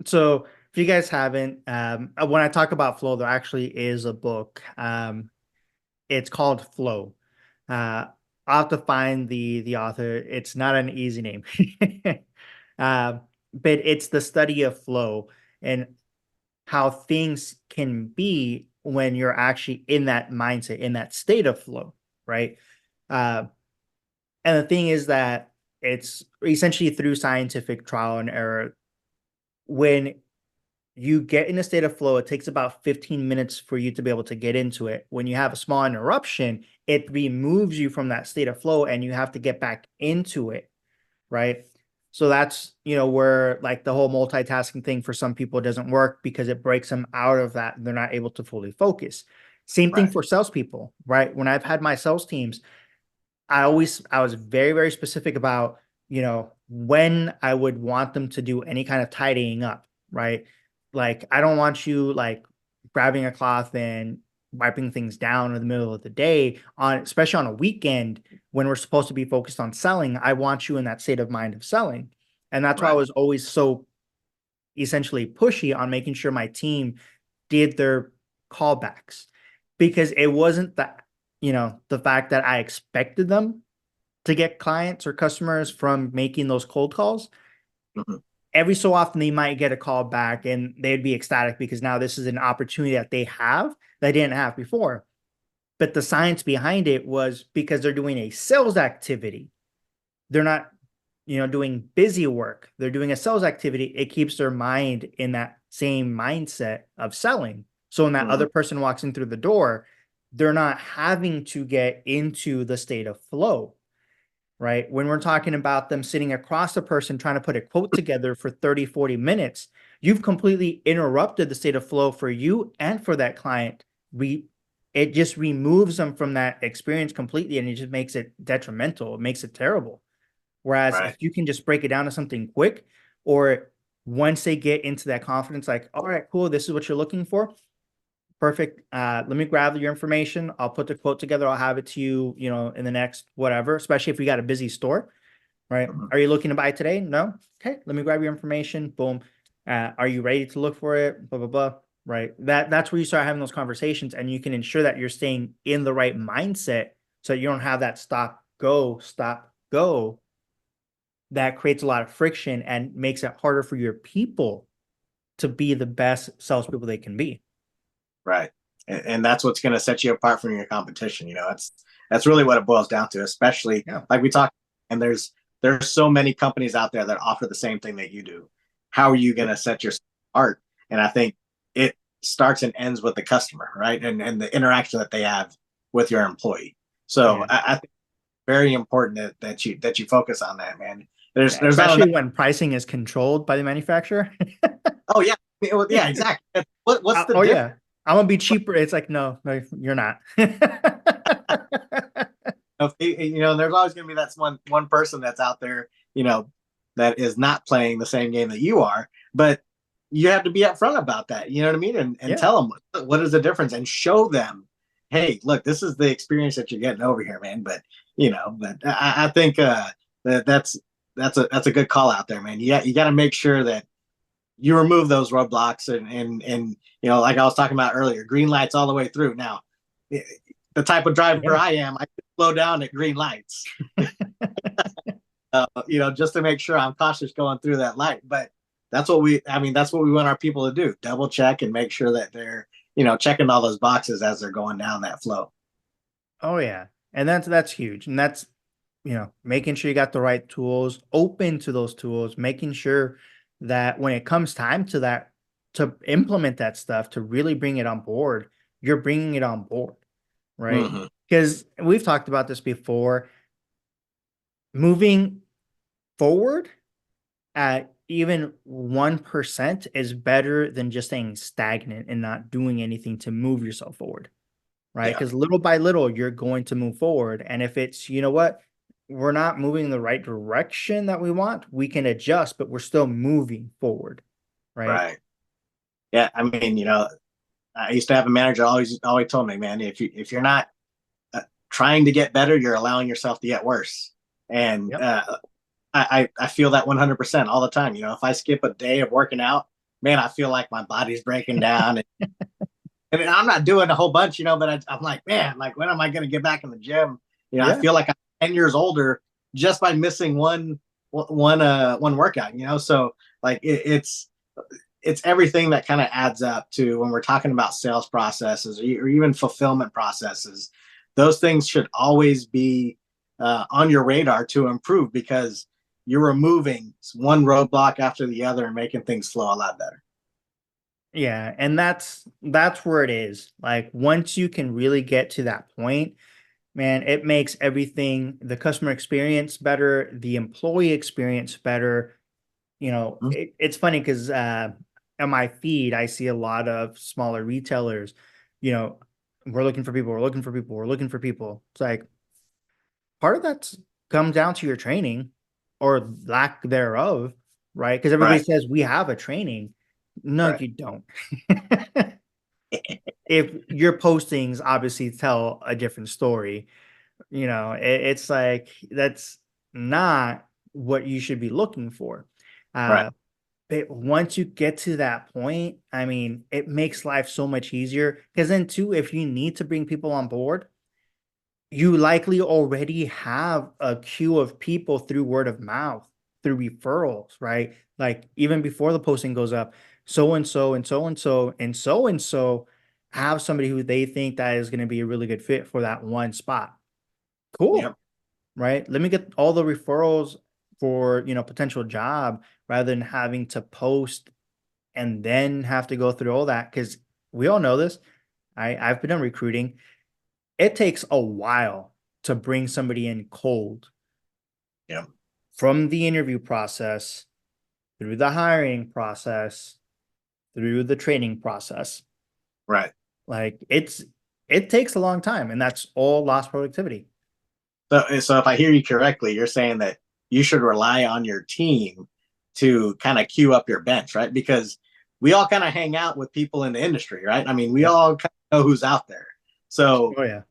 So if you guys haven't, when I talk about flow, there actually is a book. It's called Flow. I'll have to find the author. It's not an easy name. Uh, but it's the study of flow and how things can be when you're actually in that mindset, in that state of flow, right? Uh, and the thing is that it's essentially through scientific trial and error. When you get in a state of flow, it takes about 15 minutes for you to be able to get into it. When you have a small interruption, it removes you from that state of flow and you have to get back into it, right? So that's, where like the whole multitasking thing for some people doesn't work because it breaks them out of that. They're not able to fully focus. Same thing Right. for salespeople, right? When I've had my sales teams, I was very, very specific about, when I would want them to do any kind of tidying up, right? Like, I don't want you like grabbing a cloth and wiping things down in the middle of the day on, especially on a weekend when we're supposed to be focused on selling. I want you in that state of mind of selling. And that's why I Right. was always so essentially pushy on making sure my team did their callbacks because it wasn't that, the fact that I expected them to get clients or customers from making those cold calls. Mhm. Every so often they might get a call back and they'd be ecstatic because now this is an opportunity that they have that they didn't have before. But the science behind it was because they're doing a sales activity. They're not, doing busy work. They're doing a sales activity. It keeps their mind in that same mindset of selling. So when that Mhm. other person walks in through the door, they're not having to get into the state of flow, right? When we're talking about them sitting across a person trying to put a quote together for 30, 40 minutes, you've completely interrupted the state of flow for you and for that client. It just removes them from that experience completely and it just makes it detrimental. It makes it terrible. Whereas if Right. you can just break it down to something quick, or once they get into that confidence, like, all right, cool, this is what you're looking for. Perfect. Let me grab your information. I'll put the quote together. I'll have it to you, in the next whatever, especially if we got a busy store, right? Mhm. Are you looking to buy today? No? Okay, let me grab your information. Boom. Are you ready to look for it? Blah, blah, blah. Right. That's where you start having those conversations and you can ensure that you're staying in the right mindset so you don't have that stop, go that creates a lot of friction and makes it harder for your people to be the best salespeople they can be. Right. And that's what's going to set you apart from your competition. That's really what it boils down to, especially Yeah. like we talked. And there's so many companies out there that offer the same thing that you do. How are you going Yep. to set yourself apart? And I think it starts and ends with the customer, right? And the interaction that they have with your employee. So Yeah. I think very important that you focus on that, man. Yeah. There's not Especially enough. when pricing is controlled by the manufacturer. Oh yeah, yeah, exactly. What's the Oh difference? yeah. I'm gonna be cheaper. It's like, no, no, you're not. There's always going to be that one person that's out there, that is not playing the same game that you are. But you have to be upfront about that. You know what I mean? And Yeah. tell them what is the difference, and show them, hey, look, this is the experience that you're getting over here, man. But I think that's a good call out there, man. You got to make sure that you remove those roadblocks and like I was talking about earlier, green lights all the way through. Now, the type of driver Yeah. I am, I slow down at green lights, just to make sure I'm cautious going through that light. But that's what we want our people to do: double check and make sure that they're, checking all those boxes as they're going down that flow. Oh yeah. And that's huge. And that's, making sure you got the right tools, open to those tools, making sure that when it comes time to that, to implement that stuff, to really bring it on board, you're bringing it on board, right? Mm-hmm. Because we've talked about this before, moving forward at even 1% is better than just staying stagnant and not doing anything to move yourself forward, right? Yeah. Because little by little, you're going to move forward. And if it's, what, we're not moving in the right direction that we want, we can adjust, but we're still moving forward, right? Right. Yeah. I mean, I used to have a manager always told me, man, if you're not trying to get better, you're allowing yourself to get worse. And Yep. I feel that 100% all the time. If I skip a day of working out, man, I feel like my body's breaking down. And I'm not doing a whole bunch, but I'm like, man, like when am I going to get back in the gym? I Yeah. feel like I'm 10 years older just by missing one workout, So like it's everything that kind of adds up to when we're talking about sales processes or even fulfillment processes. Those things should always be on your radar to improve because you're removing one roadblock after the other and making things flow a lot better. Yeah, and that's where it is. Like once you can really get to that point, man, it makes everything, the customer experience better, the employee experience better. It's funny because on my feed, I see a lot of smaller retailers, you know, we're looking for people, we're looking for people, we're looking for people. It's like part of that's comes down to your training or lack thereof, right? Because everybody Right. says we have a training. No, Right. you don't. If your postings obviously tell a different story, it's like that's not what you should be looking for. Right. But once you get to that point, I mean, it makes life so much easier. Because then, too, if you need to bring people on board, you likely already have a queue of people through word of mouth, through referrals, right? Like even before the posting goes up, so and so and so and so and so and so have somebody who they think that is going to be a really good fit for that one spot. Yep. Cool, right? Let me get all the referrals for, potential job rather than having to post and then have to go through all that because we all know this. I've been in recruiting. It takes a while to bring somebody in cold Yep. from the interview process through the hiring process through the training process. Right. Like it takes a long time and that's all lost productivity. So if I hear you correctly, you're saying that you should rely on your team to kind of queue up your bench, right? Because we all kind of hang out with people in the industry, right? I mean, we Yep. all kind of know who's out there. So Oh yeah.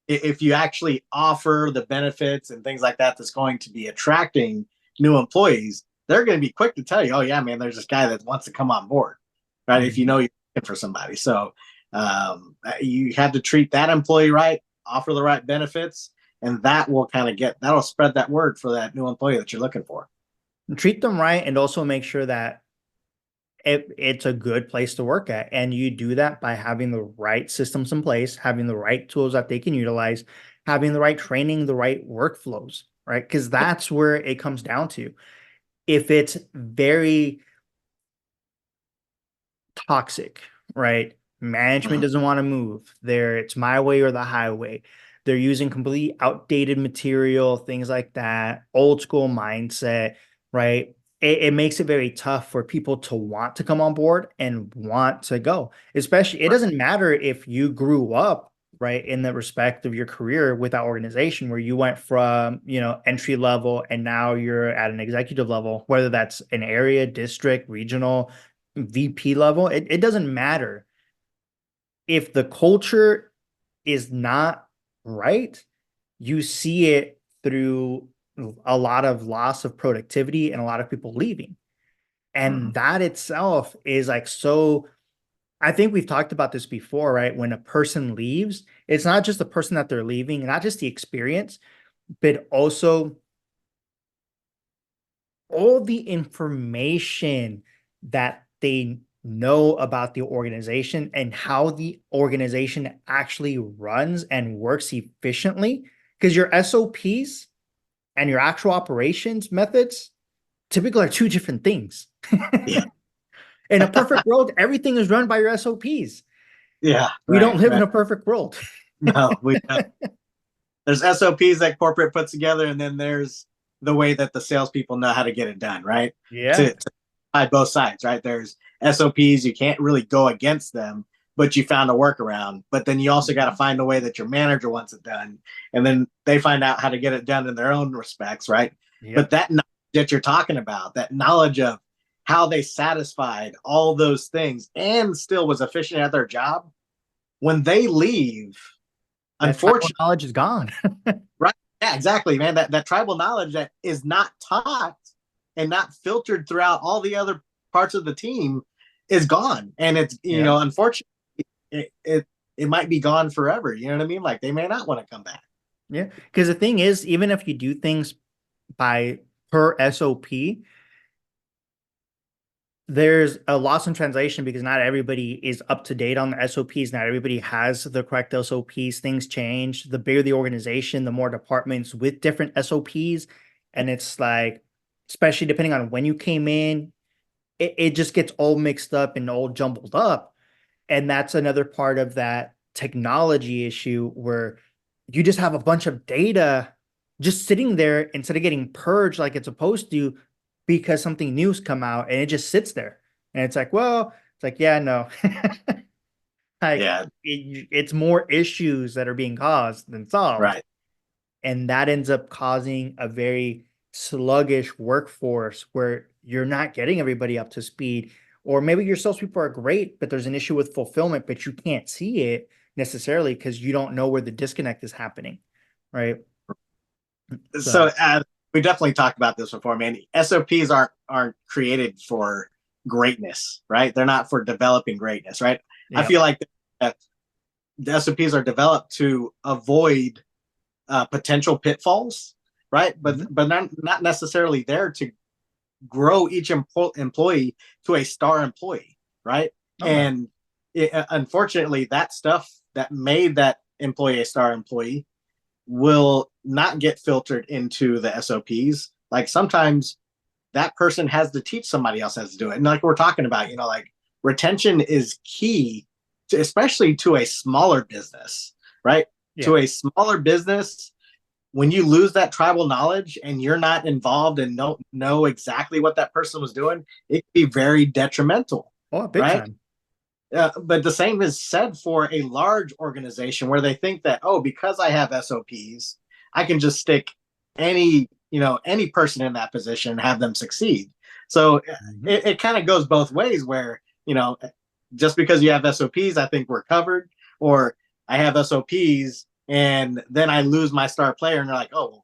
if you actually offer the benefits and things like that that's going to be attracting new employees, they're going to be quick to tell you, oh yeah, man, there's this guy that wants to come on board, right? If you Mhm. know you're looking for somebody. So you have to treat that employee right, offer the right benefits, and that will that'll spread that word for that new employee that you're looking for. Treat them right and also make sure that it's a good place to work at. And you do that by having the right systems in place, having the right tools that they can utilize, having the right training, the right workflows, right? Because that's where it comes down to. If it's very toxic, right? Management Mhm. doesn't want to move. It's my way or the highway. They're using completely outdated material, things like that, old school mindset, right? It makes it very tough for people to want to come on board and want to go. Especially, it doesn't matter if you grew up, right, in the respect of your career with that organization where you went from, entry level and now you're at an executive level, whether that's an area, district, regional, VP level, it doesn't matter. If the culture is not right, you see it through a lot of loss of productivity and a lot of people leaving. And Mhm. that itself is like so. I think we've talked about this before, right? When a person leaves, it's not just the person that they're leaving, not just the experience, but also all the information that they know about the organization and how the organization actually runs and works efficiently. Because your SOPs and your actual operations methods typically are two different things. Yeah. In a perfect world, everything is run by your SOPs. Yeah. We don't Right. live in Right. a perfect world. No, we don't. There's SOPs that corporate puts together, and then there's the way that the salespeople know how to get it done, right? Yeah. To by both sides, right? There's SOPs, you can't really go against them, but you found a workaround. But then you also got to find a way that your manager wants it done, and then they find out how to get it done in their own respects, right? But Yep. that knowledge that you're talking about, that knowledge of how they satisfied all those things and still was efficient at their job, when they leave, That tribal unfortunately, knowledge is gone. right? Yeah, exactly, man. That tribal knowledge that is not taught and not filtered throughout all the other parts of the team, is gone, and it's Yeah. unfortunately it might be gone forever. You know what I mean? Like they may not want to come back. Yeah. Because the thing is, even if you do things by per SOP, there's a loss in translation because not everybody is up to date on the SOPs. Not everybody has the correct SOPs. Things change. The bigger the organization, the more departments with different SOPs. And it's like, especially depending on when you came in, it just gets all mixed up and all jumbled up. And that's another part of that technology issue where you just have a bunch of data just sitting there instead of getting purged like it's supposed to because something new's come out and it just sits there. And it's like, well, it's like, yeah, no. Like Yeah, it's more issues that are being caused than solved. right. And that ends up causing a very sluggish workforce where you're not getting everybody up to speed. Or maybe your salespeople are great, but there's an issue with fulfillment, but you can't see it necessarily because you don't know where the disconnect is happening. Right. So So, we definitely talked about this before, man. SOPs aren't created for greatness, right? They're not for developing greatness, right? I yeah. feel like the SOPs are developed to avoid potential pitfalls, right? Mhm. But not necessarily there to grow each employee to a star employee, right? Okay. And unfortunately, that stuff that made that employee a star employee will not get filtered into the SOPs. Like sometimes that person has to teach somebody else how to do it. And like we're talking about, like retention is key to, especially to a smaller business, right? Yeah. To a smaller business, when you lose that tribal knowledge and you're not involved and don't know exactly what that person was doing, it can be very detrimental, Oh, big right? time. But the same is said for a large organization where they think that, oh, because I have SOPs, I can just stick any person in that position and have them succeed. So Mhm. it kind of goes both ways where, just because you have SOPs, I think we're covered, or I have SOPs and then I lose my star player and they're like, oh,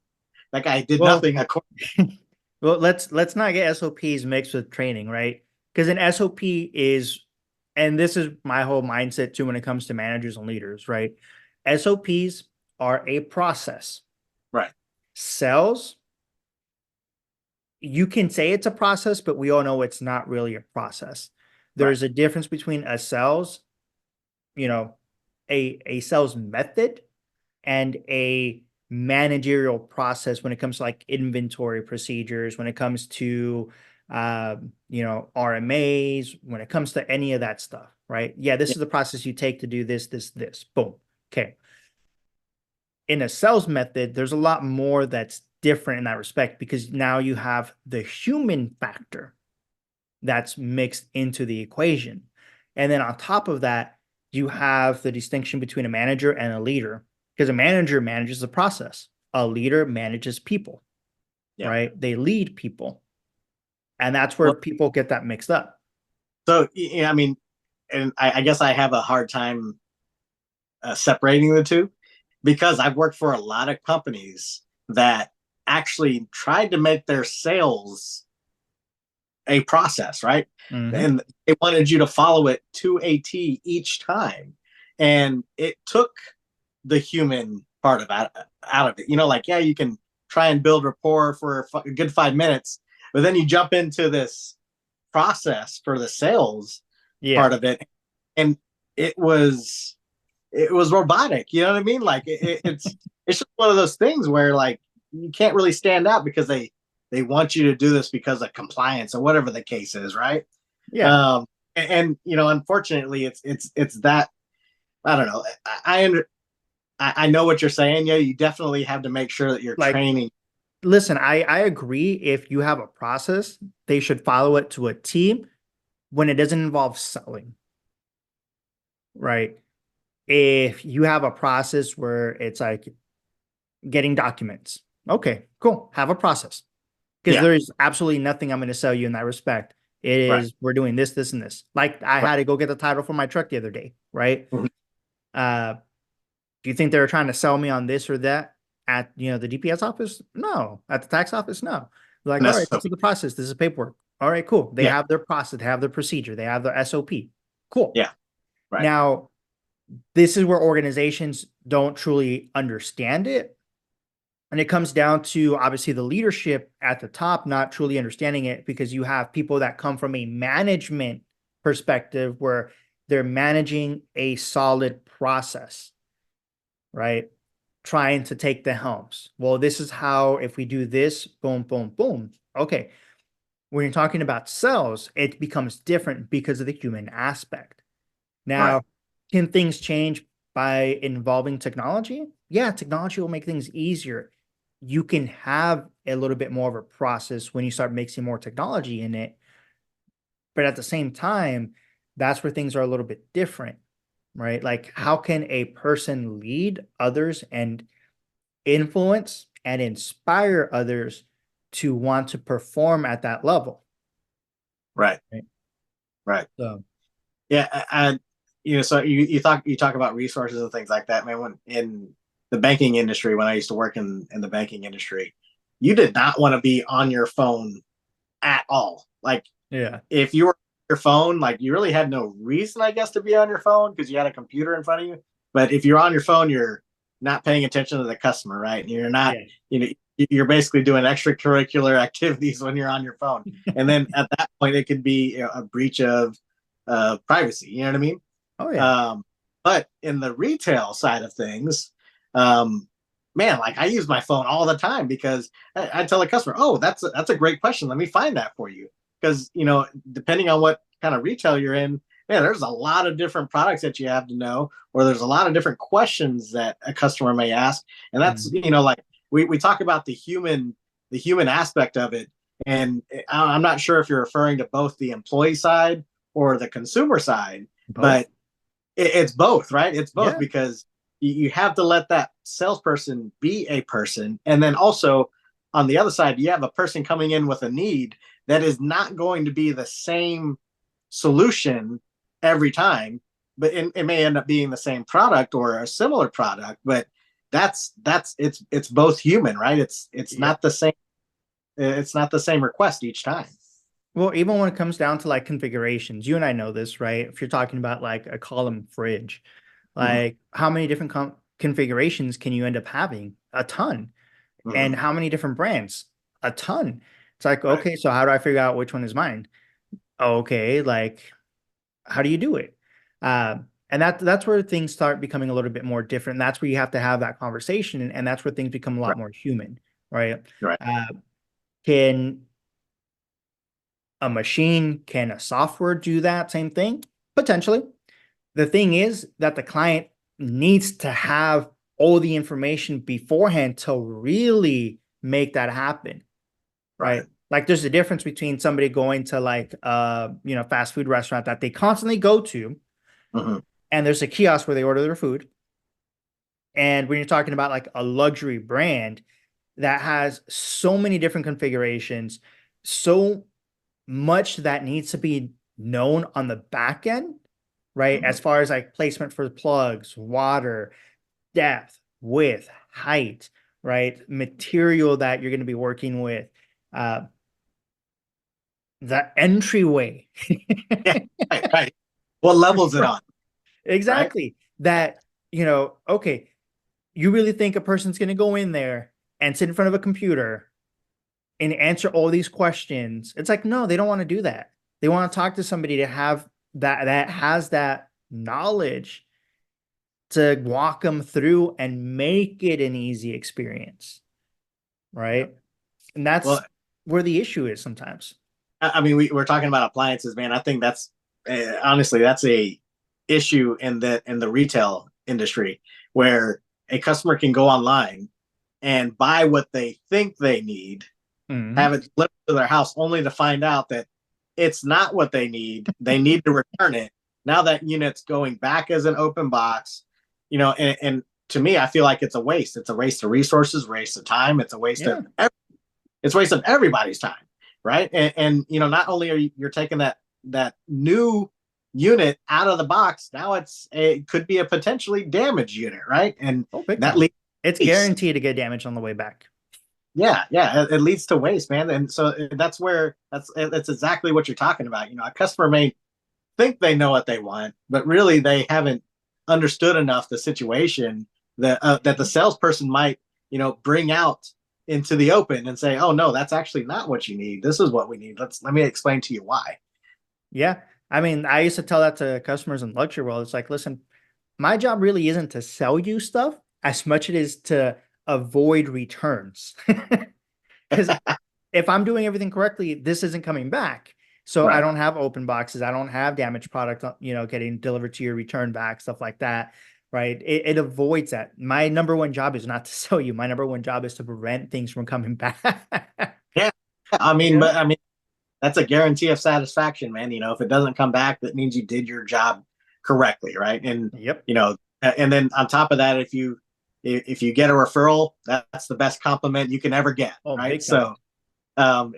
that guy did Well, nothing according. well, let's not get SOPs mixed with training, right? Because an SOP is, and this is my whole mindset too when it comes to managers and leaders, right? SOPs are a process. Right. Sales, you can say it's a process, but we all know it's not really a process. Right. There's a difference between a sales, you know, a sales method and a managerial process when it comes to like inventory procedures, when it comes to RMAs, when it comes to any of that stuff, right? Yeah, this Yeah. is the process you take to do this, this, this. Boom. Okay. In a sales method, there's a lot more that's different in that respect because now you have the human factor that's mixed into the equation. And then on top of that, you have the distinction between a manager and a leader because a manager manages the process, a leader manages people, Yeah. right? They lead people. And that's where Well, people get that mixed up. so I mean, and I guess I have a hard time separating the two because I've worked for a lot of companies that actually tried to make their sales a process, right? Mm-hmm. And they wanted you to follow it to a T each time. And it took the human part of out of it. Like, yeah, you can try and build rapport for a good 5 minutes, but then you jump into this process for the sales Yeah. part of it. And it was robotic. You know what I mean? Like it's just one of those things where like you can't really stand out because they want you to do this because of compliance or whatever the case is, right? Yeah. Um, and unfortunately, it's that I don't know. I know what you're saying. Yeah, you definitely have to make sure that you're Like, training. listen, I agree. If you have a process, they should follow it to a T when it doesn't involve selling, right? If you have a process where it's like getting documents. Okay, cool. Have a process because Yeah, there's absolutely nothing I'm going to sell you in that respect. It right, is we're doing this, this, and this. Like I right. had to go get the title for my truck the other day, right? Mhm. Uh, do you think they were trying to sell me on this or that at the DPS office? No. At the tax office? No. They're like, And all right, that's this is the process. This is paperwork. All right, cool. They Yeah. have their process, they have their procedure, they have their SOP. Cool. Yeah. Right. Now, this is where organizations don't truly understand it. And it comes down to obviously the leadership at the top not truly understanding it, because you have people that come from a management perspective where they're managing a solid process, right? Trying to take the helms. Well, this is how, if we do this, boom, boom, boom. Okay. When you're talking about sales, it becomes different because of the human aspect. Right. Now, can things change by involving technology? Yeah, technology will make things easier. You can have a little bit more of a process when you start mixing more technology in it. But at the same time, that's where things are a little bit different, right? Like, how can a person lead others and influence and inspire others to want to perform at that level? Right. Right. Right. So, Yeah. And so you talk about resources and things like that, man. When in the banking industry, when I used to work in the banking industry, you did not want to be on your phone at all. Like yeah. if you were on your phone, like you really had no reason, I guess, to be on your phone because you had a computer in front of you. But if you're on your phone, you're not paying attention to the customer, right? And you're not, Yeah. you're basically doing extracurricular activities when you're on your phone. And then at that point, it could be a breach of privacy. You know what I mean? Oh, yeah. Um, but in the retail side of things, um, man, like I use my phone all the time because I tell a customer, "Oh, that's a great question. Let me find that for you." Because depending on what kind of retail you're in, man, there's a lot of different products that you have to know, or there's a lot of different questions that a customer may ask, and that's Mhm. like we talk about the human aspect of it, and I'm not sure if you're referring to both the employee side or the consumer side, Both. but it's both, right? It's both Yeah. because you have to let that salesperson be a person. And then also on the other side, you have a person coming in with a need that is not going to be the same solution every time, but it may end up being the same product or a similar product, but it's both human, right? It's Yeah. not the same. It's not the same request each time. Well, even when it comes down to like configurations, you and I know this, right? If you're talking about like a column fridge, Mm-hmm. like how many different configurations can you end up having? A ton. Mm-hmm. And how many different brands? A ton. It's like, Right. okay, so how do I figure out which one is mine? Okay, like how do you do it? And that's where things start becoming a little bit more different. That's where you have to have that conversation, and that's where things become a lot Right. more human, right? Right. Uh, can a machine, can a software do that same thing? Potentially. The thing is that the client needs to have all the information beforehand to really make that happen, Right. right? Like there's a difference between somebody going to like fast food restaurant that they constantly go to, Mm-hmm. and there's a kiosk where they order their food. And when you're talking about like a luxury brand that has so many different configurations, so much that needs to be known on the back end, right? Mm-hmm. As far as like placement for plugs, water, depth, width, height, right? Material that you're going to be working with, uh, the entryway. Yeah. Right. Right. What level is it on? Right. Exactly. That, okay, you really think a person's going to go in there and sit in front of a computer and answer all these questions? It's like, no, they don't want to do that. They want to talk to somebody to have that has that knowledge to walk them through and make it an easy experience, Yeah. right? And that's Well, where the issue is sometimes. I mean, we're talking about appliances, man. I think that's honestly that's a issue in the retail industry where a customer can go online and buy what they think they need, Mhm. have it delivered to their house, only to find out that it's not what they need. They need to return it. Now that unit's going back as an open box, and to me, I feel like it's a waste. It's a waste of resources, waste of time. It's a waste Yeah. of it's a waste of everybody's time, right? And not only are you're taking that new unit out of the box, now it could be a potentially damaged unit, right? And Oh, big that time. leads It's to waste. guaranteed to get damaged on the way back. Yeah, it leads to waste, man. And so that's exactly what you're talking about. A customer may think they know what they want, but really they haven't understood enough the situation that the salesperson might, bring out into the open and say, "Oh no, that's actually not what you need. This is what we need. Let me explain to you why." Yeah. I mean, I used to tell that to customers in luxury world. It's like, listen, my job really isn't to sell you stuff as much it is to avoid returns. Because if I'm doing everything correctly, this isn't coming back. So I Right. don't have open boxes. I don't have damaged product, getting delivered to your return back, stuff like that. Right. It avoids that. My number one job is not to sell you. My number one job is to prevent things from coming back. Yeah. I You mean, know? but I mean, that's a guarantee of satisfaction, man. If it doesn't come back, that means you did your job correctly, right? And Yep. and then on top of that, if you get a referral, that's the best compliment you can ever get, Oh, right? big time. So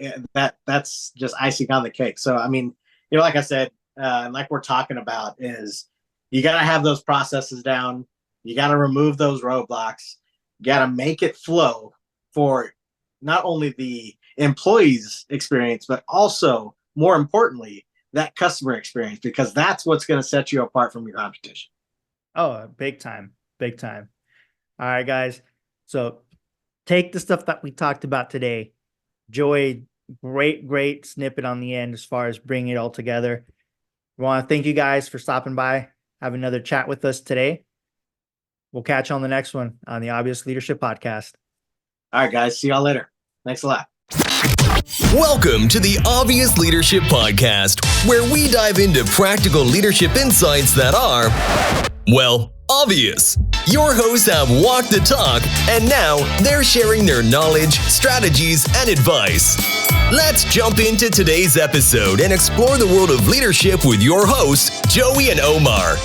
that's just icing on the cake. So I mean, like I said, like we're talking about, is you got to have those processes down. You got to remove those roadblocks. You got to make it flow for not only the employees' experience, but also more importantly, that customer experience, because that's what's going to set you apart from your competition. Oh, big time. Big time. All right, guys. So take the stuff that we talked about today. Joy, great snippet on the end as far as bringing it all together. We want to thank you guys for stopping by, have another chat with us today. We'll catch you on the next one on the Obvious Leadership Podcast. All right, guys. See y'all later. Thanks a lot. Welcome to the Obvious Leadership Podcast, where we dive into practical leadership insights that are, well, obvious. Your hosts have walked the talk, and now they're sharing their knowledge, strategies, and advice. Let's jump into today's episode and explore the world of leadership with your hosts, Joey and Omar.